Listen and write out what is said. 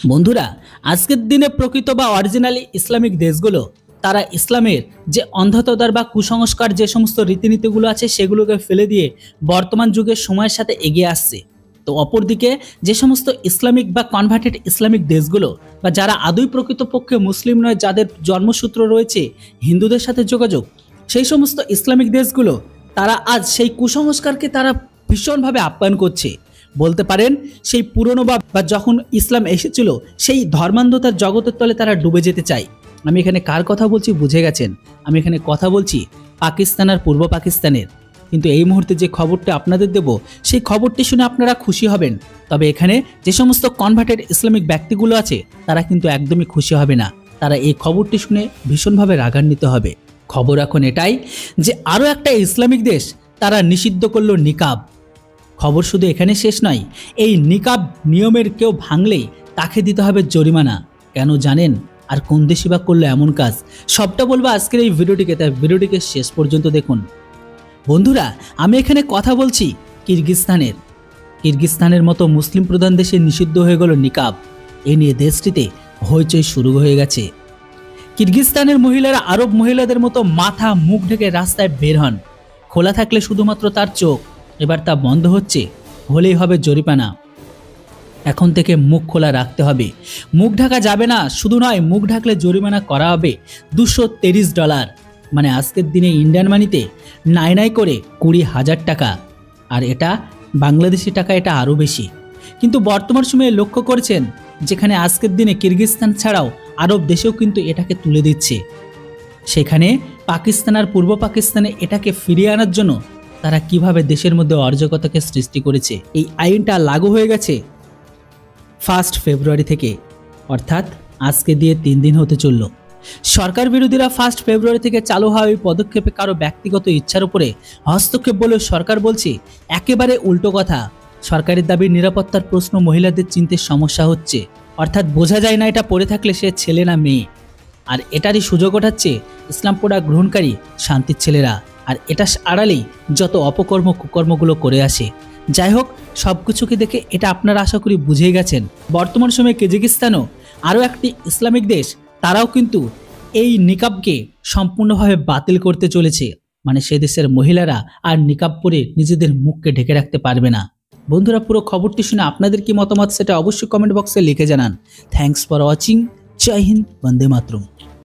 বন্ধুরা, আজকের দিনে প্রকৃত বা অরিজিনালি ইসলামিক দেশগুলো তারা ইসলামের যে অন্ধতার বা কুসংস্কার যে সমস্ত রীতিনীতিগুলো আছে সেগুলোকে ফেলে দিয়ে বর্তমান যুগের সময়ের সাথে এগিয়ে আসছে। তো অপরদিকে যে সমস্ত ইসলামিক বা কনভার্টেড ইসলামিক দেশগুলো বা যারা আদৌ প্রকৃতপক্ষে মুসলিম নয়, যাদের জন্মসূত্র রয়েছে হিন্দুদের সাথে যোগাযোগ, সেই সমস্ত ইসলামিক দেশগুলো তারা আজ সেই কুসংস্কারকে তারা ভীষণভাবে আপ্যায়ন করছে। বলতে পারেন সেই পুরনো বা যখন ইসলাম এসেছিল সেই ধর্মান্ধতার জগতের তলে তারা ডুবে যেতে চায়। আমি এখানে কার কথা বলছি বুঝে গেছেন। আমি এখানে কথা বলছি পাকিস্তান আর পূর্ব পাকিস্তানের। কিন্তু এই মুহূর্তে যে খবরটা আপনাদের দেব সেই খবরটি শুনে আপনারা খুশি হবেন, তবে এখানে যে সমস্ত কনভার্টেড ইসলামিক ব্যক্তিগুলো আছে তারা কিন্তু একদমই খুশি হবে না। তারা এই খবরটি শুনে ভীষণভাবে রাগান্বিত হবে। খবর এখন এটাই যে আরও একটা ইসলামিক দেশ তারা নিষিদ্ধ করলো নিকাব। খবর শুধু এখানে শেষ নয়, এই নিকাব নিয়মের কেউ ভাঙলেই তাকে দিতে হবে জরিমানা। কেন জানেন? আর কোন দেশই বা করলো এমন কাজ? সবটা বলবো আজকের এই ভিডিওটিকে, তাই ভিডিওটিকে শেষ পর্যন্ত দেখুন। বন্ধুরা, আমি এখানে কথা বলছি কিরগিজস্তানের মতো মুসলিম প্রধান দেশে নিষিদ্ধ হয়ে গেল নিকাব। এ নিয়ে দেশটিতে হইচই শুরু হয়ে গেছে। কিরগিজস্তানের মহিলারা আরব মহিলাদের মতো মাথা মুখ ঢেকে রাস্তায় বের হন। খোলা থাকলে শুধুমাত্র তার চোখ, এবার তা বন্ধ হচ্ছে, হলেই হবে জরিমানা। এখন থেকে মুখ খোলা রাখতে হবে, মুখ ঢাকা যাবে না। শুধু নয়, মুখ ঢাকলে জরিমানা করা হবে $230, মানে আজকের দিনে ইন্ডিয়ান মানিতে নাই করে 20,000 টাকা। আর এটা বাংলাদেশি টাকা, এটা আরও বেশি। কিন্তু বর্তমান সময়ে লক্ষ্য করেছেন যেখানে আজকের দিনে কিরগিজস্তান ছাড়াও আরব দেশেও কিন্তু এটাকে তুলে দিচ্ছে। সেখানে পাকিস্তান আর পূর্ব পাকিস্তানে এটাকে ফিরিয়ে আনার জন্য তারা কিভাবে দেশের মধ্যে অরাজকতাকে সৃষ্টি করেছে। এই আইনটা লাগু হয়ে গেছে 1 ফেব্রুয়ারি থেকে, অর্থাৎ আজকে দিয়ে 3 দিন হতে চলল। সরকার বিরোধীরা 1 ফেব্রুয়ারি থেকে চালু হওয়া এই পদক্ষেপে কারো ব্যক্তিগত ইচ্ছার উপরে হস্তক্ষেপ বলে সরকার বলছে একেবারে উল্টো কথা। সরকারের দাবির নিরাপত্তার প্রশ্ন মহিলাদের চিনতে সমস্যা হচ্ছে, অর্থাৎ বোঝা যায় না এটা পরে থাকলে সে ছেলে না মেয়ে। আর এটারই সুযোগ ওঠাচ্ছে ইসলাম পড়া গ্রহণকারী শান্তির ছেলেরা। আর এটা আড়ালেই যত অপকর্ম কুকর্মগুলো করে আসে। যাই হোক, সব কিছুকে দেখে এটা আপনারা আশা করি বুঝেই গেছেন। বর্তমান সময়ে কিরগিজস্তানও আরও একটি ইসলামিক দেশ, তারাও কিন্তু এই নিকাবকে সম্পূর্ণভাবে বাতিল করতে চলেছে। মানে সে দেশের মহিলারা আর নিকাব পরে নিজেদের মুখকে ঢেকে রাখতে পারবে না। বন্ধুরা, পুরো খবরটি শুনে আপনাদের কি মতামত সেটা অবশ্যই কমেন্ট বক্সে লিখে জানান। Thanks for watching. জয় হিন্দ, বন্দে মাতরম।